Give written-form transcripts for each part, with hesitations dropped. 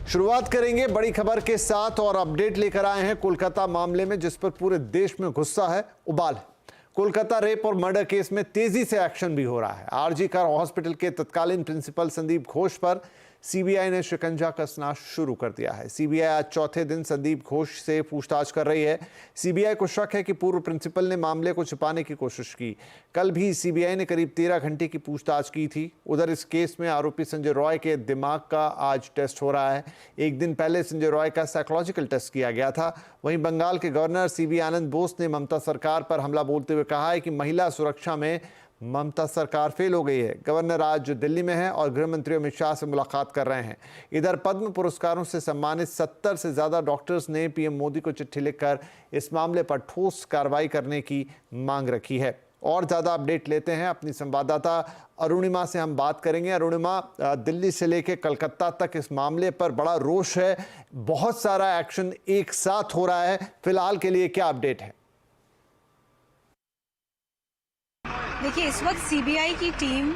शुरुआत करेंगे बड़ी खबर के साथ और अपडेट लेकर आए हैं कोलकाता मामले में, जिस पर पूरे देश में गुस्सा है, उबाल है। कोलकाता रेप और मर्डर केस में तेजी से एक्शन भी हो रहा है। आरजी कर हॉस्पिटल के तत्कालीन प्रिंसिपल संदीप घोष पर सीबीआई ने शिकंजा कसना शुरू कर दिया है। सीबीआई आज चौथे दिन संदीप घोष से पूछताछ कर रही है। सीबीआई को शक है कि पूर्व प्रिंसिपल ने मामले को छिपाने की कोशिश की। कल भी सीबीआई ने करीब 13 घंटे की पूछताछ की थी। उधर इस केस में आरोपी संजय रॉय के दिमाग का आज टेस्ट हो रहा है। एक दिन पहले संजय रॉय का साइकोलॉजिकल टेस्ट किया गया था। वहीं बंगाल के गवर्नर सीवी आनंद बोस ने ममता सरकार पर हमला बोलते हुए कहा है कि महिला सुरक्षा में ममता सरकार फेल हो गई है। गवर्नर आज दिल्ली में है और गृह मंत्री अमित शाह से मुलाकात कर रहे हैं। इधर पद्म पुरस्कारों से सम्मानित 70 से ज्यादा डॉक्टर्स ने पीएम मोदी को चिट्ठी लिखकर इस मामले पर ठोस कार्रवाई करने की मांग रखी है। और ज्यादा अपडेट लेते हैं अपनी संवाददाता अरुणिमा से हम बात करेंगे। अरुणिमा, दिल्ली से लेकर कलकत्ता तक इस मामले पर बड़ा रोष है, बहुत सारा एक्शन एक साथ हो रहा है। फिलहाल के लिए क्या अपडेट है? देखिए, इस वक्त सीबीआई की टीम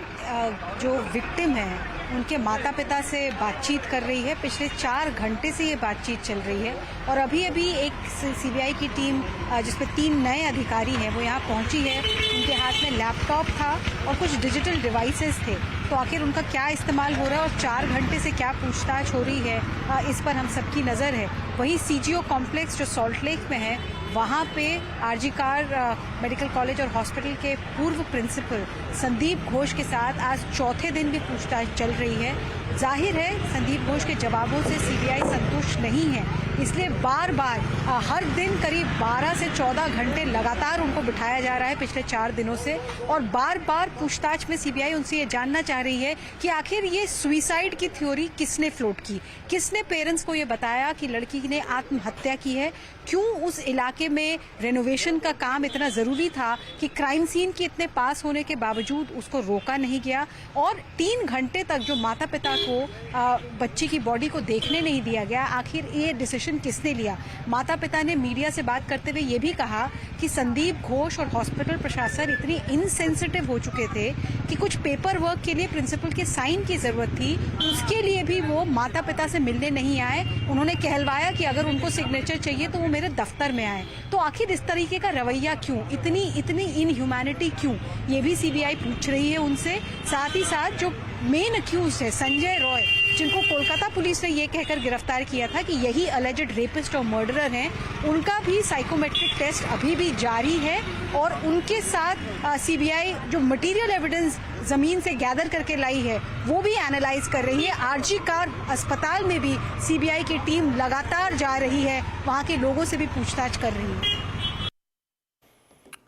जो विक्टिम है उनके माता पिता से बातचीत कर रही है। पिछले 4 घंटे से ये बातचीत चल रही है और अभी एक सीबीआई की टीम जिसमें 3 नए अधिकारी हैं वो यहाँ पहुंची है। उनके हाथ में लैपटॉप था और कुछ डिजिटल डिवाइसेस थे। तो आखिर उनका क्या इस्तेमाल हो रहा है और 4 घंटे से क्या पूछताछ हो रही है, इस पर हम सबकी नज़र है। वहीं सीजीओ कॉम्प्लेक्स जो सॉल्ट लेक में है, वहाँ पे आरजी कर मेडिकल कॉलेज और हॉस्पिटल के पूर्व प्रिंसिपल संदीप घोष के साथ आज चौथे दिन भी पूछताछ चल रही है। जाहिर है संदीप घोष के जवाबों से सीबीआई संतुष्ट नहीं है, इसलिए बार बार हर दिन करीब 12 से 14 घंटे लगातार उनको बिठाया जा रहा है पिछले 4 दिनों से। और बार बार पूछताछ में सीबीआई उनसे ये जानना चाह रही है कि आखिर ये सुइसाइड की थ्योरी किसने फ्लोट की, किसने पेरेंट्स को ये बताया कि लड़की ने आत्महत्या की है, क्यों उस इलाके में रेनोवेशन का काम इतना जरूरी था कि क्राइम सीन के इतने पास होने के बावजूद उसको रोका नहीं गया, और 3 घंटे तक जो माता पिता को बच्ची की बॉडी को देखने नहीं दिया गया, आखिर ये डिसीजन किसने लिया। माता पिता ने मीडिया से बात करते हुए ये भी कहा कि संदीप घोष और हॉस्पिटल प्रशासन इतनी इनसेंसिटिव हो चुके थे कि कुछ पेपर वर्क के लिए प्रिंसिपल के साइन की जरूरत थी, उसके लिए भी वो माता पिता से मिलने नहीं आए। उन्होंने कहलवाया कि अगर उनको सिग्नेचर चाहिए तो वो मेरे दफ्तर में आए। तो आखिर इस तरीके का रवैया क्यों, इतनी इनह्यूमैनिटी क्यों, ये भी सीबीआई पूछ रही है उनसे। साथ ही साथ जो मेन अक्यूज है संजय रॉय, जिनको कोलकाता पुलिस ने ये कहकर गिरफ्तार किया था कि यही अलेजेड रेपिस्ट और मर्डरर हैं, उनका भी साइकोमेट्रिक टेस्ट अभी भी जारी है। और उनके साथ सीबीआई जो मटेरियल एविडेंस जमीन से गैदर करके लाई है वो भी एनालाइज कर रही है। आरजी कर अस्पताल में भी सीबीआई की टीम लगातार जा रही है, वहां के लोगों से भी पूछताछ कर रही है।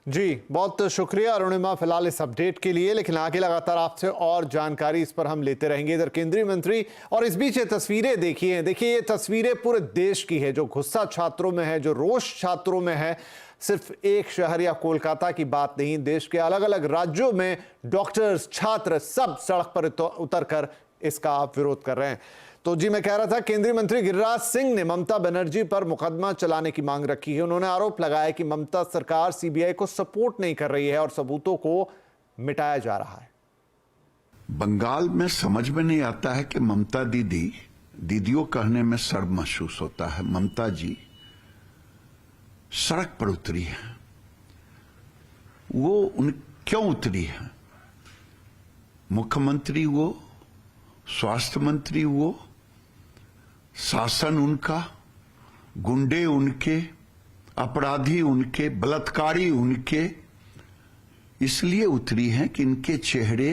जी, बहुत शुक्रिया अरुणिमा फिलहाल इस अपडेट के लिए, लेकिन आगे लगातार आपसे और जानकारी इस पर हम लेते रहेंगे। इधर केंद्रीय मंत्री, और इस बीच ये तस्वीरें देखिए ये तस्वीरें पूरे देश की है। जो गुस्सा छात्रों में है, जो रोष छात्रों में है, सिर्फ एक शहर या कोलकाता की बात नहीं, देश के अलग अलग राज्यों में डॉक्टर्स, छात्र सब सड़क पर उतरकर इसका विरोध कर रहे हैं। तो जी, मैं कह रहा था, केंद्रीय मंत्री गिरिराज सिंह ने ममता बनर्जी पर मुकदमा चलाने की मांग रखी है। उन्होंने आरोप लगाया कि ममता सरकार सीबीआई को सपोर्ट नहीं कर रही है और सबूतों को मिटाया जा रहा है। बंगाल में समझ में नहीं आता है कि ममता दीदियों कहने में शर्म महसूस होता है। ममता जी सड़क पर उतरी है, वो क्यों उतरी है? मुख्यमंत्री वो, स्वास्थ्य मंत्री वो, शासन उनका, गुंडे उनके, अपराधी उनके, बलात्कारी उनके, इसलिए उतरी हैं कि इनके चेहरे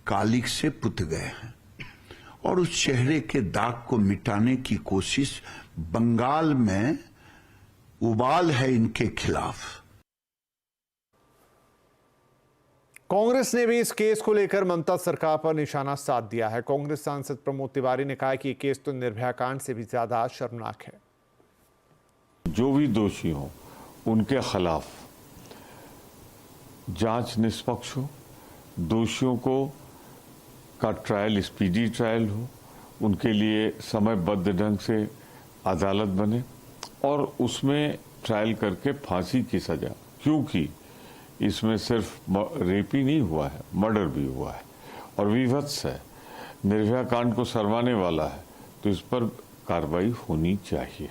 कालिक से पुत गए हैं और उस चेहरे के दाग को मिटाने की कोशिश बंगाल में उबाल है इनके खिलाफ। कांग्रेस ने भी इस केस को लेकर ममता सरकार पर निशाना साध दिया है। कांग्रेस सांसद प्रमोद तिवारी ने कहा कि यह केस तो निर्भया कांड से भी ज्यादा शर्मनाक है। जो भी दोषी हो उनके खिलाफ जांच निष्पक्ष हो, दोषियों का ट्रायल स्पीडी ट्रायल हो, उनके लिए समयबद्ध ढंग से अदालत बने और उसमें ट्रायल करके फांसी की सजा, क्योंकि इसमें सिर्फ रेप ही नहीं हुआ है, मर्डर भी हुआ है और विभत्स है, निर्भया कांड को शर्माने वाला है। तो इस पर कार्रवाई होनी चाहिए।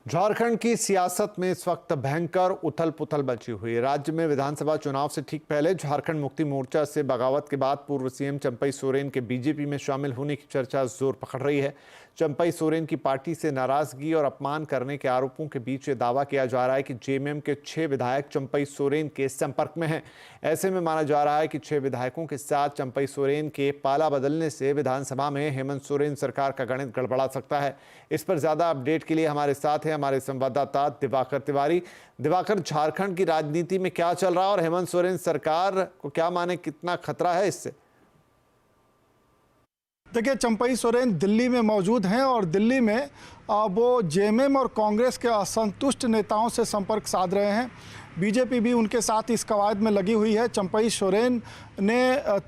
झारखंड की सियासत में इस वक्त भयंकर उथल पुथल मची हुई है। राज्य में विधानसभा चुनाव से ठीक पहले झारखंड मुक्ति मोर्चा से बगावत के बाद पूर्व सीएम चंपई सोरेन के बीजेपी में शामिल होने की चर्चा जोर पकड़ रही है। चंपई सोरेन की पार्टी से नाराजगी और अपमान करने के आरोपों के बीच ये दावा किया जा रहा है कि जेएमएम के 6 विधायक चंपई सोरेन के संपर्क में हैं। ऐसे में माना जा रहा है कि 6 विधायकों के साथ चंपई सोरेन के पाला बदलने से विधानसभा में हेमंत सोरेन सरकार का गणित गड़बड़ा सकता है। इस पर ज्यादा अपडेट के लिए हमारे साथ हैं हमारे संवाददाता दिवाकर तिवारी। दिवाकर, झारखंड की राजनीति में क्या चल रहा है और हेमंत सोरेन सरकार को क्या माने कितना खतरा है इससे? देखिए, चंपई सोरेन दिल्ली में मौजूद हैं और दिल्ली में वो जेएमएम और कांग्रेस के असंतुष्ट नेताओं से संपर्क साध रहे हैं। बीजेपी भी उनके साथ इस कवायद में लगी हुई है। चंपई सोरेन ने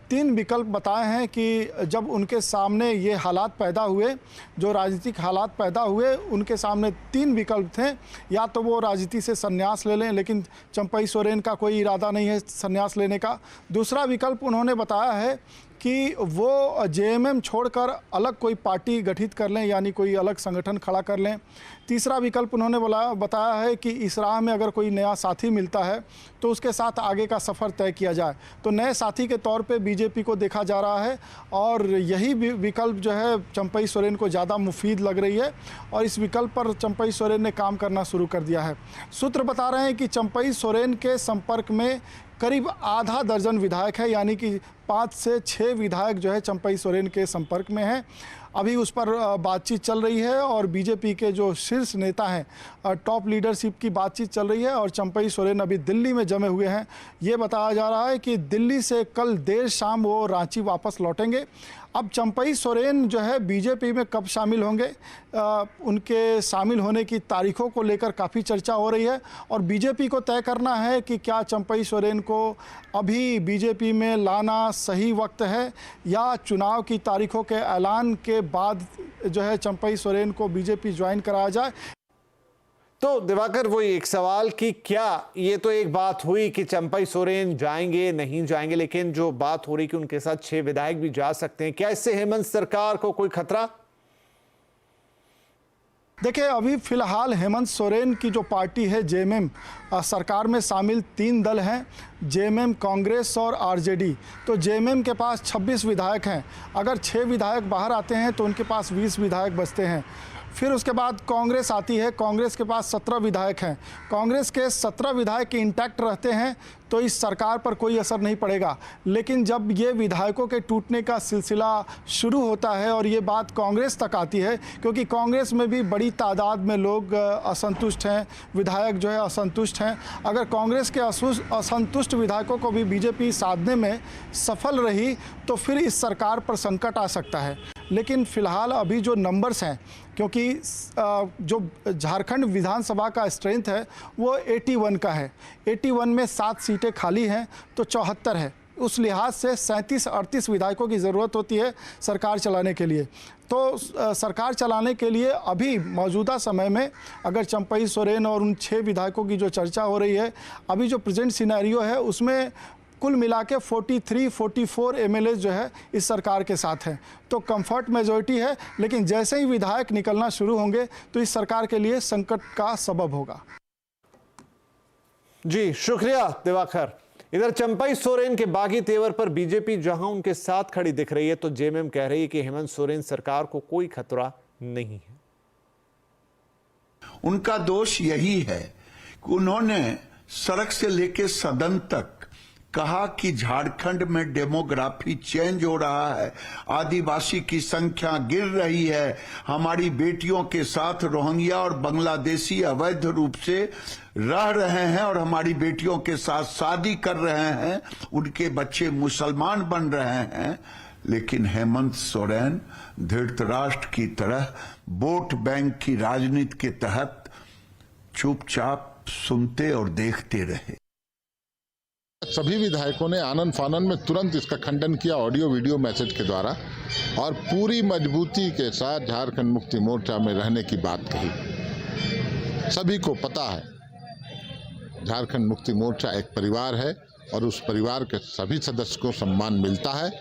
3 विकल्प बताए हैं कि जब उनके सामने ये हालात पैदा हुए, जो राजनीतिक हालात पैदा हुए, उनके सामने 3 विकल्प थे। या तो वो राजनीति से संन्यास ले लें, लेकिन चंपई सोरेन का कोई इरादा नहीं है संन्यास लेने का। दूसरा विकल्प उन्होंने बताया है कि वो जेएमएम छोड़कर अलग कोई पार्टी गठित कर लें, यानी कोई अलग संगठन खड़ा कर लें। तीसरा विकल्प उन्होंने बताया है कि इस राह में अगर कोई नया साथी मिलता है तो उसके साथ आगे का सफ़र तय किया जाए। तो नए साथी के तौर पे बीजेपी को देखा जा रहा है और यही विकल्प जो है चंपई सोरेन को ज़्यादा मुफीद लग रही है और इस विकल्प पर चंपई सोरेन ने काम करना शुरू कर दिया है। सूत्र बता रहे हैं कि चंपई सोरेन के संपर्क में करीब आधा दर्जन विधायक है, यानी कि 5 से 6 विधायक जो है चंपई सोरेन के संपर्क में हैं। अभी उस पर बातचीत चल रही है और बीजेपी के जो शीर्ष नेता हैं, टॉप लीडरशिप की बातचीत चल रही है और चंपई सोरेन अभी दिल्ली में जमे हुए हैं। ये बताया जा रहा है कि दिल्ली से कल देर शाम वो रांची वापस लौटेंगे। अब चंपई सोरेन जो है बीजेपी में कब शामिल होंगे, उनके शामिल होने की तारीखों को लेकर काफ़ी चर्चा हो रही है और बीजेपी को तय करना है कि क्या चंपई सोरेन को अभी बीजेपी में लाना सही वक्त है या चुनाव की तारीखों के ऐलान के बाद जो है चंपई सोरेन को बीजेपी ज्वाइन कराया जाए। तो दिवाकर, वही एक सवाल कि क्या ये तो एक बात हुई कि चंपई सोरेन जाएंगे नहीं जाएंगे, लेकिन जो बात हो रही कि उनके साथ 6 विधायक भी जा सकते हैं, क्या इससे हेमंत सरकार को कोई खतरा? देखिए, अभी फिलहाल हेमंत सोरेन की जो पार्टी है जेएमएम, सरकार में शामिल 3 दल हैं, जेएमएम, कांग्रेस और आरजेडी। तो जेएमएम के पास 26 विधायक हैं। अगर 6 विधायक बाहर आते हैं तो उनके पास 20 विधायक बचते हैं। फिर उसके बाद कांग्रेस आती है, कांग्रेस के पास 17 विधायक हैं। कांग्रेस के 17 विधायक इंटैक्ट रहते हैं तो इस सरकार पर कोई असर नहीं पड़ेगा। लेकिन जब ये विधायकों के टूटने का सिलसिला शुरू होता है और ये बात कांग्रेस तक आती है, क्योंकि कांग्रेस में भी बड़ी तादाद में लोग असंतुष्ट हैं, विधायक जो है असंतुष्ट हैं। अगर कांग्रेस के असंतुष्ट विधायकों को भी बीजेपी साधने में सफल रही तो फिर इस सरकार पर संकट आ सकता है। लेकिन फिलहाल अभी जो नंबर्स हैं, क्योंकि जो झारखंड विधानसभा का स्ट्रेंथ है वो 81 का है, 81 में 7 सीटें खाली हैं तो 74 है। उस लिहाज से 37-38 विधायकों की ज़रूरत होती है सरकार चलाने के लिए। तो सरकार चलाने के लिए अभी मौजूदा समय में अगर चंपई सोरेन और उन 6 विधायकों की जो चर्चा हो रही है, अभी जो प्रेजेंट सिनेरियो है उसमें कुल मिला के 43-44 एमएलए जो है इस सरकार के साथ हैं। तो कंफर्ट मेजॉरिटी है, लेकिन जैसे ही विधायक निकलना शुरू होंगे तो इस सरकार के लिए संकट का सबब होगा। जी शुक्रिया दिवाकर। इधर चंपई सोरेन के बागी तेवर पर बीजेपी जहां उनके साथ खड़ी दिख रही है तो जेएमएम कह रही है कि हेमंत सोरेन सरकार को कोई खतरा नहीं है। उनका दोष यही है कि उन्होंने सड़क से लेकर सदन तक कहा कि झारखंड में डेमोग्राफी चेंज हो रहा है, आदिवासी की संख्या गिर रही है, हमारी बेटियों के साथ रोहिंग्या और बांग्लादेशी अवैध रूप से रह रहे हैं और हमारी बेटियों के साथ शादी कर रहे हैं, उनके बच्चे मुसलमान बन रहे हैं। लेकिन हेमंत सोरेन धृतराष्ट्र की तरह वोट बैंक की राजनीति के तहत चुपचाप सुनते और देखते रहे। सभी विधायकों ने आनन फानन में तुरंत इसका खंडन किया ऑडियो वीडियो मैसेज के द्वारा और पूरी मजबूती के साथ झारखंड मुक्ति मोर्चा में रहने की बात कही। सभी को पता है झारखंड मुक्ति मोर्चा एक परिवार है और उस परिवार के सभी सदस्य को सम्मान मिलता है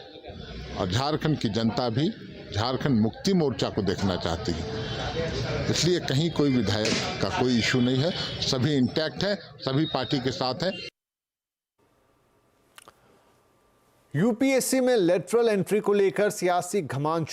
और झारखंड की जनता भी झारखंड मुक्ति मोर्चा को देखना चाहती है। इसलिए कहीं कोई विधायक का कोई इशू नहीं है, सभी इंटैक्ट है, सभी पार्टी के साथ हैं। यूपीएससी में लेटरल एंट्री को लेकर सियासी घमासान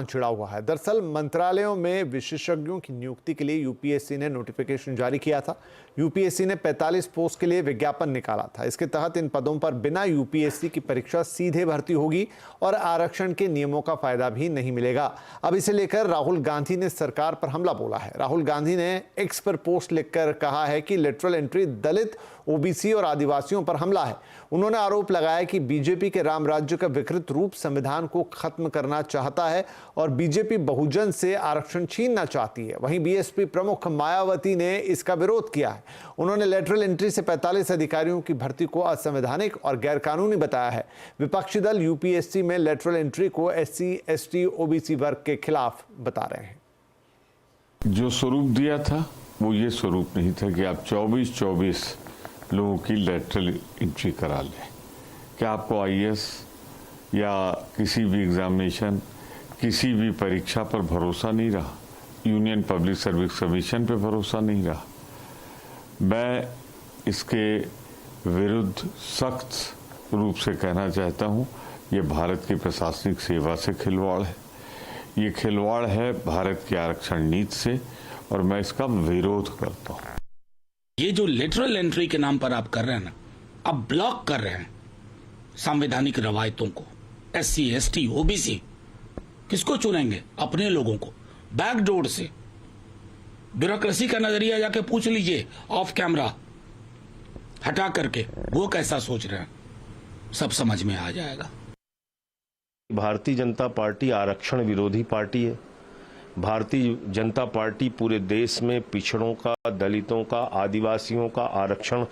छिड़ा हुआ है। दरअसल मंत्रालयों में विशेषज्ञों की नियुक्ति के लिए यूपीएससी ने नोटिफिकेशन जारी किया था। यूपीएससी ने 45 पोस्ट के लिए विज्ञापन निकाला था। इसके तहत इन पदों पर बिना यूपीएससी की परीक्षा सीधे भर्ती होगी और आरक्षण के नियमों का फायदा भी नहीं मिलेगा। अब इसे लेकर राहुल गांधी ने सरकार पर हमला बोला है। राहुल गांधी ने एक्स पर पोस्ट लिखकर कहा है कि लेटरल एंट्री दलित, ओबीसी और आदिवासियों पर हमला है। उन्होंने आरोप लगाया कि बीजेपी के राम राज्य का विकृत रूप संविधान को खत्म करना चाहता है और बीजेपी बहुजन से आरक्षण छीनना चाहती है। वहीं बीएसपी प्रमुख मायावती ने इसका विरोध किया है। उन्होंने लेटरल एंट्री से 45 अधिकारियों की भर्ती को असंवैधानिक और गैरकानूनी बताया है। विपक्षी दल यूपीएससी में लेटरल एंट्री को एससी, एसटी, ओबीसी वर्ग के खिलाफ बता रहे हैं। जो स्वरूप दिया था वो ये स्वरूप नहीं था कि आप 24 लोगों की लेटरल एंट्री करा लें। क्या आपको आईएएस या किसी भी एग्जामिनेशन, किसी भी परीक्षा पर भरोसा नहीं रहा? यूनियन पब्लिक सर्विस कमीशन पे भरोसा नहीं रहा? मैं इसके विरुद्ध सख्त रूप से कहना चाहता हूं, ये भारत की प्रशासनिक सेवा से खिलवाड़ है। ये खिलवाड़ है भारत की आरक्षण नीति से और मैं इसका विरोध करता हूं। ये जो लेटरल एंट्री के नाम पर आप कर रहे हैं ना, आप ब्लॉक कर रहे हैं संवैधानिक रवायतों को। एससी, एसटी, ओबीसी किसको चुनेंगे? अपने लोगों को बैकडोर से। ब्यूरोक्रेसी का नजरिया जाके पूछ लीजिए ऑफ कैमरा हटा करके, वो कैसा सोच रहे हैं, सब समझ में आ जाएगा। भारतीय जनता पार्टी आरक्षण विरोधी पार्टी है। भारतीय जनता पार्टी पूरे देश में पिछड़ों का, दलितों का, आदिवासियों का आरक्षण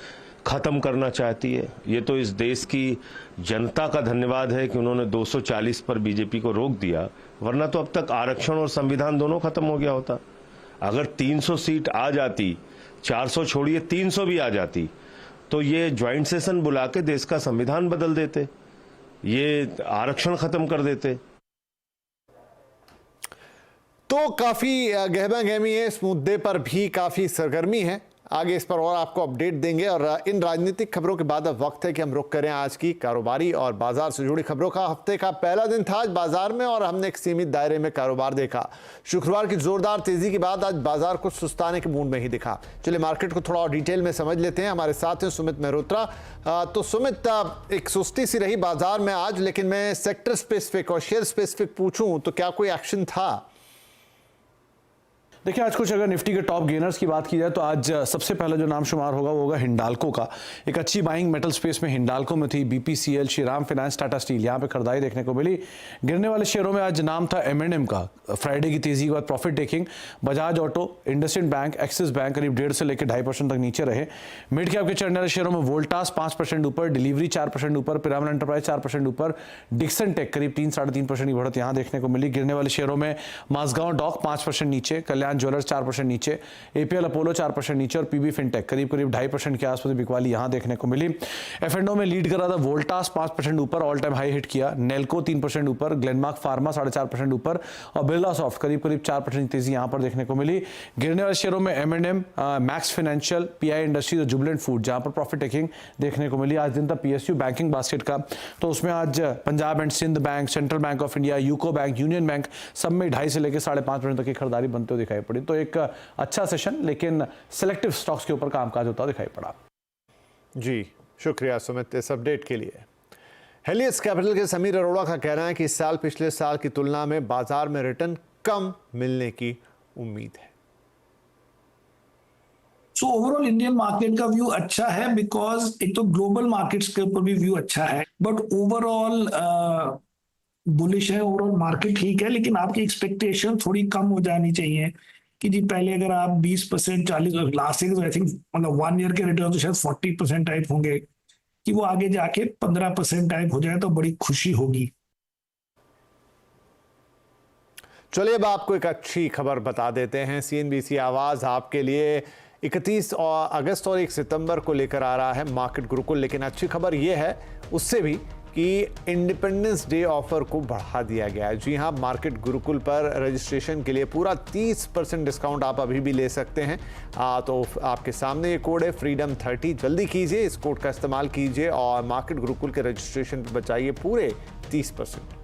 खत्म करना चाहती है। ये तो इस देश की जनता का धन्यवाद है कि उन्होंने 240 पर बीजेपी को रोक दिया, वरना तो अब तक आरक्षण और संविधान दोनों खत्म हो गया होता। अगर 300 सीट आ जाती, 400 छोड़िए 300 भी आ जाती, तो ये ज्वाइंट सेशन बुला के देश का संविधान बदल देते, ये आरक्षण खत्म कर देते। तो काफी गहमा-गहमी है, इस मुद्दे पर भी काफी सरगर्मी है। आगे इस पर और आपको अपडेट देंगे। और इन राजनीतिक खबरों के बाद अब वक्त है कि हम रुख करें आज की कारोबारी और बाजार से जुड़ी खबरों का। हफ्ते का पहला दिन था आज बाजार में और हमने एक सीमित दायरे में कारोबार देखा। शुक्रवार की जोरदार तेजी के बाद आज बाजार कुछ सुस्ताने के मूड में ही दिखा। चलिए मार्केट को थोड़ा और डिटेल में समझ लेते हैं। हमारे साथ हैं सुमित मेहरोत्रा। तो सुमित, एक सुस्ती सी रही बाजार में आज, लेकिन मैं सेक्टर स्पेसिफिक और शेयर स्पेसिफिक पूछूं तो क्या कोई एक्शन था? देखिए, आज कुछ अगर निफ्टी के टॉप गेनर्स की बात की जाए तो आज सबसे पहला जो नाम शुमार होगा वो होगा हिंडाल्को का। एक अच्छी बाइंग मेटल स्पेस में हिंडाल्को में थी। BPCL, Shriram finance, Tata steel, यहाँ पे खरीदारी देखने को मिली। गिरने वाले शेयरों में आज नाम था M&M का। फ्राइडे की तेजी के बाद profit taking. Bajaj auto, IndusInd bank, axis bank करीब 1.5 से लेकर 2.5% तक नीचे रहे। मिड कैप के चढ़ने वाले शेयरों में वोल्टास 5% ऊपर, डिलीवरी 4% ऊपर, पिरामल एंटरप्राइज 4% ऊपर, डिक्सन टेक करीब 3-3.5% की बढ़त यहाँ देखने को मिली। गिरने वाले शेयरों में माजगांव डॉक 5% नीचे, कल्याण ज्वेलर्स 4% नीचे, एपीएल अपोलो 4% नीचे और पीबी फिनटेक करीब 2.5% के आसपास बिकवाली यहां देखने को मिली। एफ&ओ में लीड कर रहा था वोल्टास 5% ऊपर, ऑल टाइम हाई हिट किया। नेल्को 3% ऊपर, ग्लेनमार्क फार्मा 4.5% ऊपर और बिरला सॉफ्ट करीब 4% तेजी यहां पर देखने को मिली। गिरने वाले शेयरों में M&M, max financial, pi industries और जुबिलेंट फूड जहां पर प्रॉफिट टेकिंग देखने को मिली। आज दिन था पीएसयू बैंकिंग बास्केट का, तो उसमें आज Punjab and Sind bank, central bank of India, UCO bank, union bank सब में 2.5 से लेकर 5.5% तक की खरीदारी बनते हुए दिखाई पड़ी। तो एक अच्छा सेशन, लेकिन सिलेक्टिव स्टॉक्स के ऊपर कामकाज होता दिखाई पड़ा। जी शुक्रिया सुमित इस अपडेट के लिए। हेलियस कैपिटल के समीर अरोड़ा का कहना है कि इस साल पिछले साल की तुलना में बाजार में रिटर्न कम मिलने की उम्मीद है। सो ओवरऑल इंडियन मार्केट का व्यू अच्छा है, बिकॉज एक तो ग्लोबल मार्केट्स के ऊपर भी व्यू अच्छा है, बट ओवरऑल बुलिश है। ओवरऑल मार्केट ठीक है, लेकिन आपकी एक्सपेक्टेशन थोड़ी कम हो जानी चाहिए कि जी पहले अगर आप 20%, 40%, लास्ट ईयर आई थिंक मतलब 1 ईयर के रिटर्न तो शायद 40% टाइप होंगे, कि वो आगे जाके 15% टाइप हो जाए तो बड़ी खुशी होगी। चलिए अब आपको एक अच्छी खबर बता देते हैं। CNBC आवाज आपके लिए 31 अगस्त और 1 सितंबर को लेकर आ रहा है मार्केट गुरुकुल। लेकिन अच्छी खबर यह है उससे भी कि इंडिपेंडेंस डे ऑफर को बढ़ा दिया गया है। जी हां, मार्केट गुरुकुल पर रजिस्ट्रेशन के लिए पूरा 30% डिस्काउंट आप अभी भी ले सकते हैं। तो आपके सामने ये कोड है फ्रीडम 30, जल्दी कीजिए, इस कोड का इस्तेमाल कीजिए और मार्केट गुरुकुल के रजिस्ट्रेशन पर बचाइए पूरे 30%।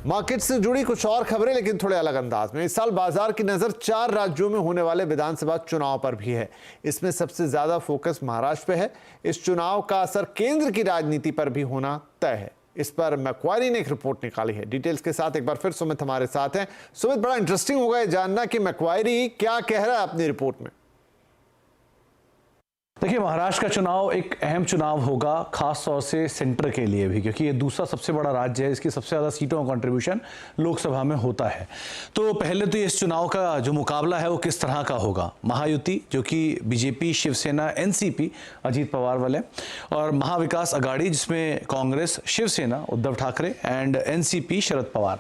मार्केट से जुड़ी कुछ और खबरें, लेकिन थोड़े अलग अंदाज में। इस साल बाजार की नजर 4 राज्यों में होने वाले विधानसभा चुनाव पर भी है। इसमें सबसे ज्यादा फोकस महाराष्ट्र पे है। इस चुनाव का असर केंद्र की राजनीति पर भी होना तय है। इस पर मैक्वारी ने एक रिपोर्ट निकाली है। डिटेल्स के साथ एक बार फिर सुमित हमारे साथ हैं। सुमित, बड़ा इंटरेस्टिंग होगा ये जानना कि मैक्वारी क्या कह रहा है अपनी रिपोर्ट में। देखिए, महाराष्ट्र का चुनाव एक अहम चुनाव होगा, खास तौर से सेंटर के लिए भी, क्योंकि ये दूसरा सबसे बड़ा राज्य है, इसकी सबसे ज़्यादा सीटों का कंट्रीब्यूशन लोकसभा में होता है। तो पहले तो इस चुनाव का जो मुकाबला है वो किस तरह का होगा। महायुति, जो कि बीजेपी, शिवसेना, एनसीपी अजीत पवार वाले, और महाविकास अघाड़ी जिसमें कांग्रेस, शिवसेना उद्धव ठाकरे एंड एनसीपी शरद पवार।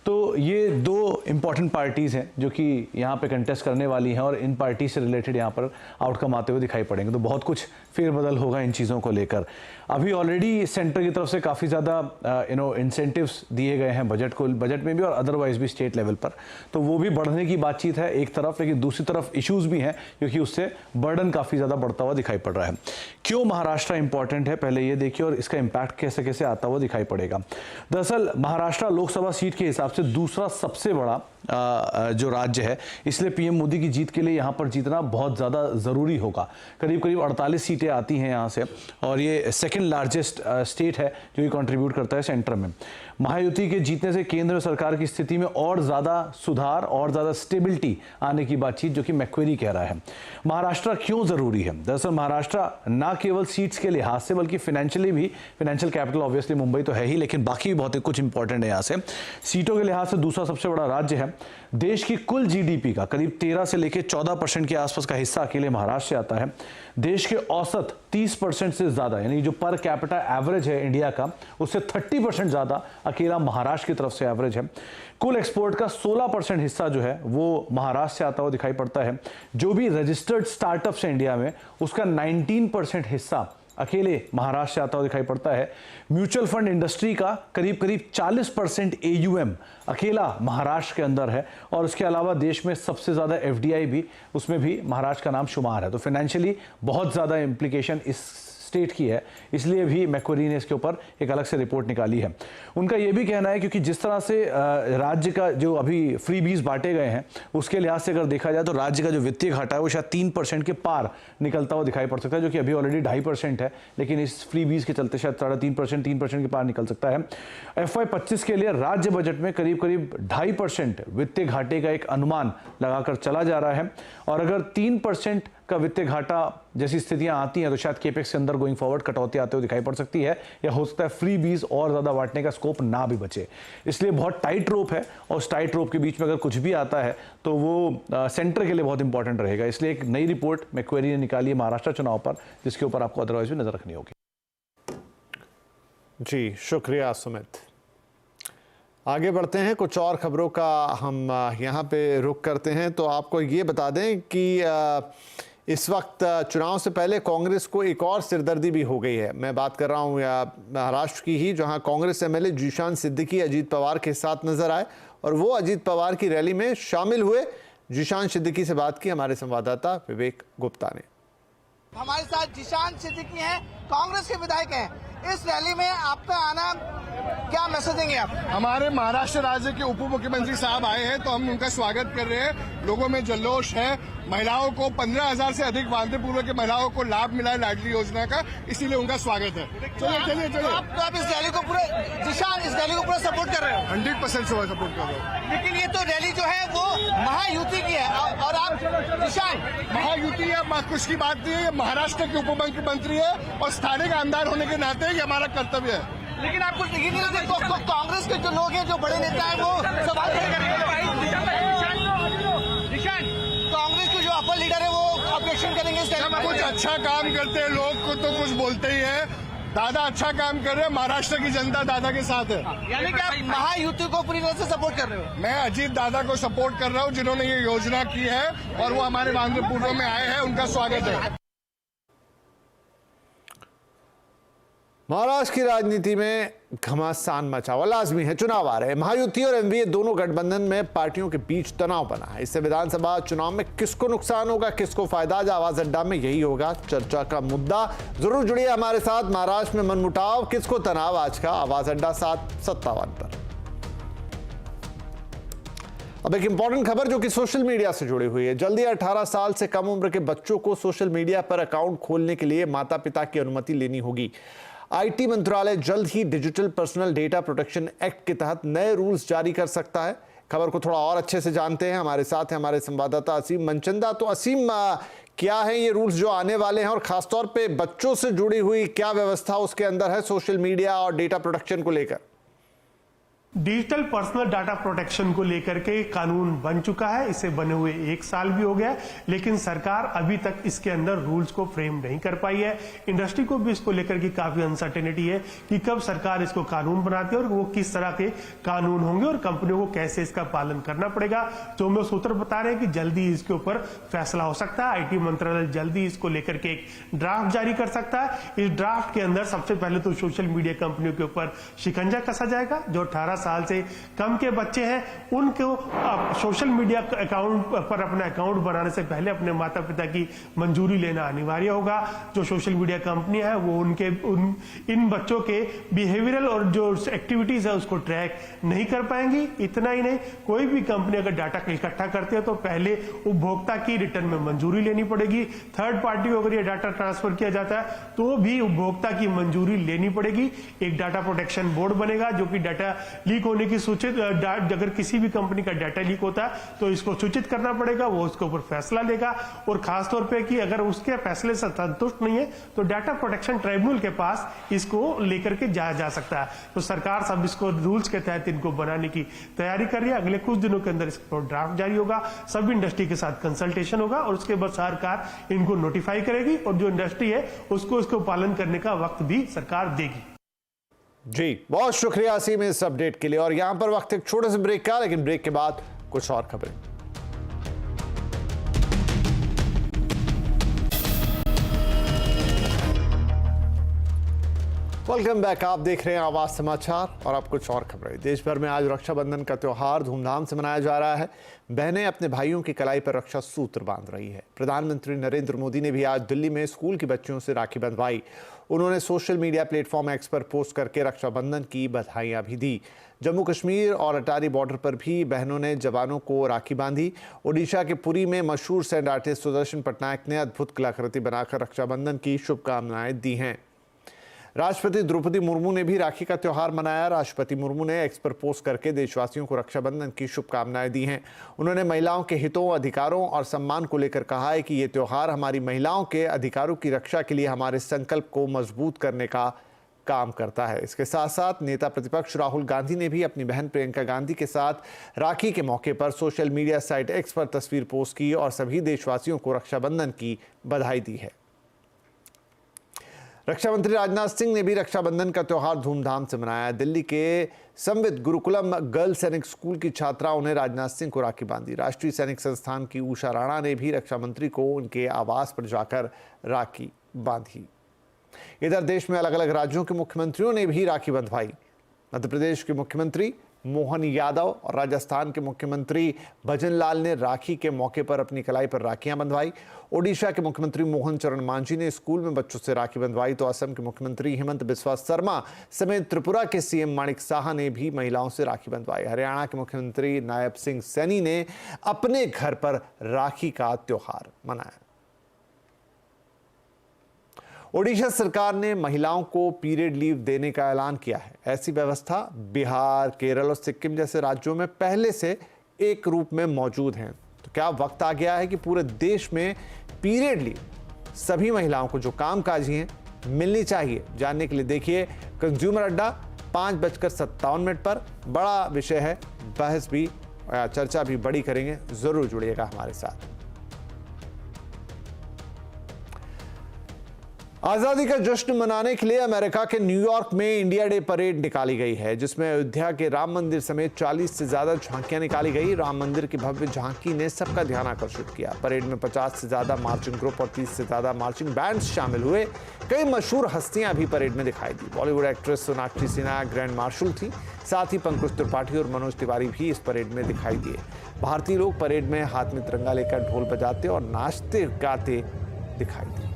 तो ये 2 इंपॉर्टेंट पार्टीज़ हैं जो कि यहाँ पे कंटेस्ट करने वाली हैं और इन पार्टी से रिलेटेड यहाँ पर आउटकम आते हुए दिखाई पड़ेंगे। तो बहुत कुछ फेरबदल होगा इन चीज़ों को लेकर। अभी ऑलरेडी सेंटर की तरफ से काफ़ी ज़्यादा इंसेंटिव्स दिए गए हैं बजट में भी और अदरवाइज भी स्टेट लेवल पर। तो वो भी बढ़ने की बातचीत है एक तरफ, लेकिन दूसरी तरफ इश्यूज़ भी हैं क्योंकि उससे बर्डन काफ़ी ज़्यादा बढ़ता हुआ दिखाई पड़ रहा है। क्यों महाराष्ट्र इंपॉर्टेंट है पहले ये देखिए और इसका इम्पैक्ट कैसे कैसे आता हुआ दिखाई पड़ेगा। दरअसल महाराष्ट्र लोकसभा सीट के हिसाब से दूसरा सबसे बड़ा जो राज्य है, इसलिए पीएम मोदी की जीत के लिए यहाँ पर जीतना बहुत ज़्यादा ज़रूरी होगा। करीब करीब 48 सीटें आती हैं यहाँ से और ये सेकंड लार्जेस्ट स्टेट है जो ये कंट्रीब्यूट करता है सेंटर में। महायुति के जीतने से केंद्र सरकार की स्थिति में और ज़्यादा सुधार और ज़्यादा स्टेबिलिटी आने की बातचीत जो कि मैक्वेरी कह रहा है। महाराष्ट्र क्यों ज़रूरी है? दरअसल महाराष्ट्र ना केवल सीट्स के लिहाज से बल्कि फाइनेंशियली भी, फाइनेंशियल कैपिटल ऑब्वियसली मुंबई तो है ही, लेकिन बाकी भी बहुत कुछ इंपॉर्टेंट है यहाँ से। सीटों के लिहाज से दूसरा सबसे बड़ा राज्य है। देश की कुल जीडीपी का करीब 13 से लेकर 14% के आसपास का हिस्सा अकेले महाराष्ट्र से आता है। देश के औसत 30% से ज्यादा, यानी जो पर कैपिटा एवरेज है इंडिया का, उससे 30% ज्यादा अकेला महाराष्ट्र की तरफ से एवरेज है। कुल एक्सपोर्ट का 16% हिस्सा जो है वो महाराष्ट्र से आता हुआ दिखाई पड़ता है। जो भी रजिस्टर्ड स्टार्टअप्स है इंडिया में, उसका 19% हिस्सा अकेले महाराष्ट्र से आता हुआ दिखाई पड़ता है। म्यूचुअल फंड इंडस्ट्री का करीब करीब 40% AUM अकेला महाराष्ट्र के अंदर है और उसके अलावा देश में सबसे ज़्यादा FDI भी, उसमें भी महाराष्ट्र का नाम शुमार है। तो फाइनेंशियली बहुत ज़्यादा इम्प्लीकेशन इस स्टेट की है, इसलिए भी मैक्वेरी ने इसके ऊपर एक अलग से रिपोर्ट निकाली है। उनका यह भी कहना है क्योंकि जिस तरह से राज्य का जो अभी फ्रीबीज बांटे गए हैं उसके लिहाज से अगर देखा जाए तो राज्य का जो वित्तीय घाटा है वो शायद 3% के पार निकलता हुआ दिखाई पड़ सकता है, जो कि अभी ऑलरेडी 2.5% है, लेकिन इस फ्रीबीज के चलते शायद 3.5%, 3% के पार निकल सकता है। FY25 के लिए राज्य बजट में करीब करीब 2.5% वित्तीय घाटे का एक अनुमान लगाकर चला जा रहा है और अगर 3% का वित्तीय घाटा जैसी स्थितियां आती हैं तो शायद केपेक्स के अंदर गोइंग फॉरवर्ड कटौती आते हुए दिखाई पड़ सकती है, या हो सकता है फ्री बीज और ज्यादा बांटने का स्कोप ना भी बचे। इसलिए बहुत टाइट रोप है और उस टाइट रोप के बीच में अगर कुछ भी आता है तो वो सेंटर के लिए बहुत इंपॉर्टेंट रहेगा। इसलिए एक नई रिपोर्ट मैक्वेरी ने निकाली है महाराष्ट्र चुनाव पर, जिसके ऊपर आपको अदरवाइज भी नजर रखनी होगी। जी शुक्रिया सुमित। आगे बढ़ते हैं, कुछ और खबरों का हम यहाँ पे रुख करते हैं। तो आपको ये बता दें कि इस वक्त चुनाव से पहले कांग्रेस को एक और सिरदर्दी भी हो गई है। मैं बात कर रहा हूँ महाराष्ट्र की ही, जहां कांग्रेस MLA जीशान सिद्दीकी अजीत पवार के साथ नजर आए और वो अजीत पवार की रैली में शामिल हुए। जीशान सिद्दीकी से बात की हमारे संवाददाता विवेक गुप्ता ने। हमारे साथ जीशान सिद्दीकी हैं, कांग्रेस के विधायक हैं। इस रैली में आपका आना, क्या मैसेज देंगे आप? हमारे महाराष्ट्र राज्य के उप मुख्यमंत्री साहब आए हैं तो हम उनका स्वागत कर रहे हैं। लोगों में जल्लोष है। महिलाओं को 15,000 से अधिक वांदे पूर्व के महिलाओं को लाभ मिला है लाडली योजना का, इसीलिए उनका स्वागत है। चलिए चलिए चलिए। आप इस रैली को पूरे जीशान, इस रैली को पूरा सपोर्ट कर रहे हो? 100% सपोर्ट कर रहे हो। लेकिन ये तो रैली जो है वो महायुति की है और आप जीशान, महायुति या कुछ की बात नहीं है, ये महाराष्ट्र के उप मुख्यमंत्री है और स्थानीय आमदार होने के नाते ये हमारा कर्तव्य है। लेकिन आपको यकीन नहीं लगता कांग्रेस के जो लोग हैं, जो बड़े नेता हैं, वो सवाल खड़े करेंगे? कांग्रेस के जो अपर लीडर है वो ऑब्जेक्शन करेंगे? कुछ अच्छा काम करते हैं लोग को तो कुछ बोलते ही है। दादा अच्छा काम कर रहे हैं, महाराष्ट्र की जनता दादा के साथ है। यानी कि आप महायुति को पूरी तरह से सपोर्ट कर रहे हो? मैं अजीत दादा को सपोर्ट कर रहा हूँ, जिन्होंने ये योजना की है और वो हमारे वांद्रे पूर्व में आए हैं, उनका स्वागत है। महाराष्ट्र की राजनीति में घमासान मचा हुआ, लाजमी है, चुनाव आ रहे हैं। महायुति और एनडीए दोनों गठबंधन में पार्टियों के बीच तनाव बना है। इससे विधानसभा चुनाव में किसको नुकसान होगा, किसको फायदा, आज आवाज अड्डा में यही होगा चर्चा का मुद्दा। जरूर जुड़िए हमारे साथ। महाराष्ट्र में मनमुटाव, किसको तनाव, आज का आवाज अड्डा 7:57 पर। अब एक इंपॉर्टेंट खबर जो कि सोशल मीडिया से जुड़ी हुई है। जल्दी 18 साल से कम उम्र के बच्चों को सोशल मीडिया पर अकाउंट खोलने के लिए माता पिता की अनुमति लेनी होगी। आईटी मंत्रालय जल्द ही digital personal data protection act के तहत नए रूल्स जारी कर सकता है। खबर को थोड़ा और अच्छे से जानते हैं, हमारे साथ हैं हमारे संवाददाता असीम मनचंदा। तो असीम, क्या है ये रूल्स जो आने वाले हैं और खासतौर पे बच्चों से जुड़ी हुई क्या व्यवस्था उसके अंदर है सोशल मीडिया और डेटा प्रोटेक्शन को लेकर? डिजिटल पर्सनल डाटा प्रोटेक्शन को लेकर के कानून बन चुका है, इसे बने हुए 1 साल भी हो गया, लेकिन सरकार अभी तक इसके अंदर रूल्स को फ्रेम नहीं कर पाई है। इंडस्ट्री को भी इसको लेकर के काफी अनसर्टेनिटी है कि कब सरकार इसको कानून बनाती है और वो किस तरह के कानून होंगे और कंपनियों को कैसे इसका पालन करना पड़ेगा। तो हमें सूत्र बता रहे हैं कि जल्दी इसके ऊपर फैसला हो सकता है। आईटी मंत्रालय जल्दी इसको लेकर के एक ड्राफ्ट जारी कर सकता है। इस ड्राफ्ट के अंदर सबसे पहले तो सोशल मीडिया कंपनियों के ऊपर शिकंजा कसा जाएगा। जो 18 साल से कम के बच्चे हैं उनको सोशल मीडिया अकाउंट पर अपना अकाउंट बनाने से पहले अपने माता पिता की मंजूरी लेना अनिवार्य होगा। जो सोशल मीडिया कंपनी है वो इन बच्चों के बिहेवियरल और जो एक्टिविटीज है उसको ट्रैक नहीं कर पाएंगी। इतना ही नहीं, कोई भी कंपनी अगर डाटा इकट्ठा करती है तो पहले उपभोक्ता की रिटर्न में मंजूरी लेनी पड़ेगी। थर्ड पार्टी को अगर ये डाटा ट्रांसफर किया जाता है तो भी उपभोक्ता की मंजूरी लेनी पड़ेगी। एक डाटा प्रोटेक्शन बोर्ड बनेगा जो कि डाटा लीक होने की सूचित, अगर किसी भी कंपनी का डाटा लीक होता है तो इसको सूचित करना पड़ेगा, वो उसके ऊपर फैसला लेगा। और खासतौर पे कि अगर उसके फैसले से संतुष्ट नहीं है तो डाटा प्रोटेक्शन ट्राइब्यूनल के पास इसको लेकर के जाया जा सकता है। तो सरकार सब इसको रूल्स के तहत इनको बनाने की तैयारी कर रही है। अगले कुछ दिनों के अंदर इसका ड्राफ्ट जारी होगा, सब इंडस्ट्री के साथ कंसल्टेशन होगा और उसके बाद सरकार इनको नोटिफाई करेगी और जो इंडस्ट्री है उसको इसको पालन करने का वक्त भी सरकार देगी। जी, बहुत शुक्रिया असीम इस अपडेट के लिए। और यहां पर वक्त एक छोटे से ब्रेक का, लेकिन ब्रेक के बाद कुछ और खबरें। वेलकम बैक, आप देख रहे हैं आवाज समाचार और अब कुछ और खबरें। देश भर में आज रक्षाबंधन का त्योहार धूमधाम से मनाया जा रहा है। बहनें अपने भाइयों की कलाई पर रक्षा सूत्र बांध रही है। प्रधानमंत्री नरेंद्र मोदी ने भी आज दिल्ली में स्कूल की बच्चियों से राखी बंधवाई। उन्होंने सोशल मीडिया प्लेटफॉर्म एक्स पर पोस्ट करके रक्षाबंधन की बधाइयां भी दी। जम्मू कश्मीर और अटारी बॉर्डर पर भी बहनों ने जवानों को राखी बांधी। ओडिशा के पुरी में मशहूर सैंड आर्टिस्ट सुदर्शन पटनायक ने अद्भुत कलाकृति बनाकर रक्षाबंधन की शुभकामनाएं दी हैं। राष्ट्रपति द्रौपदी मुर्मू ने भी राखी का त्योहार मनाया। राष्ट्रपति मुर्मू ने एक्स पर पोस्ट करके देशवासियों को रक्षाबंधन की शुभकामनाएं दी हैं। उन्होंने महिलाओं के हितों, अधिकारों और सम्मान को लेकर कहा है कि ये त्योहार हमारी महिलाओं के अधिकारों की रक्षा के लिए हमारे संकल्प को मजबूत करने का काम करता है। इसके साथ साथ नेता प्रतिपक्ष राहुल गांधी ने भी अपनी बहन प्रियंका गांधी के साथ राखी के मौके पर सोशल मीडिया साइट एक्स पर तस्वीर पोस्ट की और सभी देशवासियों को रक्षाबंधन की बधाई दी है। रक्षा मंत्री राजनाथ सिंह ने भी रक्षाबंधन का त्योहार धूमधाम से मनाया। दिल्ली के संविद गुरुकुलम गर्ल सैनिक स्कूल की छात्राओं ने राजनाथ सिंह को राखी बांधी। राष्ट्रीय सैनिक संस्थान की उषा राणा ने भी रक्षा मंत्री को उनके आवास पर जाकर राखी बांधी। इधर देश में अलग अलग राज्यों के मुख्यमंत्रियों ने भी राखी बंधवाई। मध्य प्रदेश के मुख्यमंत्री मोहन यादव और राजस्थान के मुख्यमंत्री भजन लाल ने राखी के मौके पर अपनी कलाई पर राखियां बंधवाई। ओडिशा के मुख्यमंत्री मोहन चरण मांझी ने स्कूल में बच्चों से राखी बंधवाई। तो असम के मुख्यमंत्री हिमंत बिस्वा शर्मा समेत त्रिपुरा के सीएम माणिक साहा ने भी महिलाओं से राखी बंधवाई। हरियाणा के मुख्यमंत्री नायब सिंह सैनी ने अपने घर पर राखी का त्योहार मनाया। ओडिशा सरकार ने महिलाओं को पीरियड लीव देने का ऐलान किया है। ऐसी व्यवस्था बिहार, केरल और सिक्किम जैसे राज्यों में पहले से एक रूप में मौजूद है। तो क्या वक्त आ गया है कि पूरे देश में पीरियड लीव सभी महिलाओं को जो कामकाजी हैं मिलनी चाहिए? जानने के लिए देखिए कंज्यूमर अड्डा 5:57 पर। बड़ा विषय है, बहस भी, चर्चा भी बड़ी करेंगे। जरूर जुड़िएगा हमारे साथ। आजादी का जश्न मनाने के लिए अमेरिका के न्यूयॉर्क में इंडिया डे परेड निकाली गई है, जिसमें अयोध्या के राम मंदिर समेत 40 से ज्यादा झांकियां निकाली गई। राम मंदिर की भव्य झांकी ने सबका ध्यान आकर्षित किया। परेड में 50 से ज्यादा मार्चिंग ग्रुप और 30 से ज्यादा मार्चिंग बैंड्स शामिल हुए। कई मशहूर हस्तियां भी परेड में दिखाई दी। Bollywood actress Sonakshi Sinha grand marshal थी। साथ ही पंकज त्रिपाठी और मनोज तिवारी भी इस परेड में दिखाई दिए। भारतीय लोग परेड में हाथ में तिरंगा लेकर ढोल बजाते और नाचते गाते दिखाई दिए।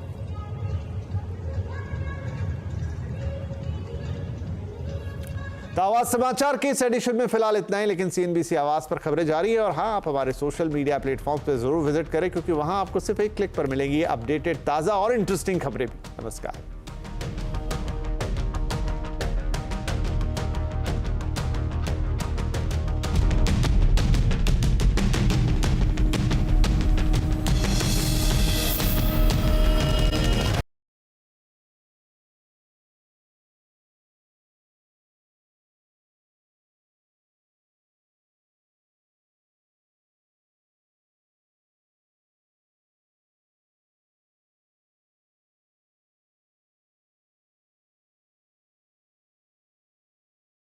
तो आवाज समाचार के इस एडिशन में फिलहाल इतना ही, लेकिन CNBC आवाज पर खबरें जारी है। और हाँ, आप हमारे सोशल मीडिया प्लेटफॉर्म पर जरूर विजिट करें, क्योंकि वहां आपको सिर्फ एक क्लिक पर मिलेगी अपडेटेड, ताजा और इंटरेस्टिंग खबरें भी। नमस्कार।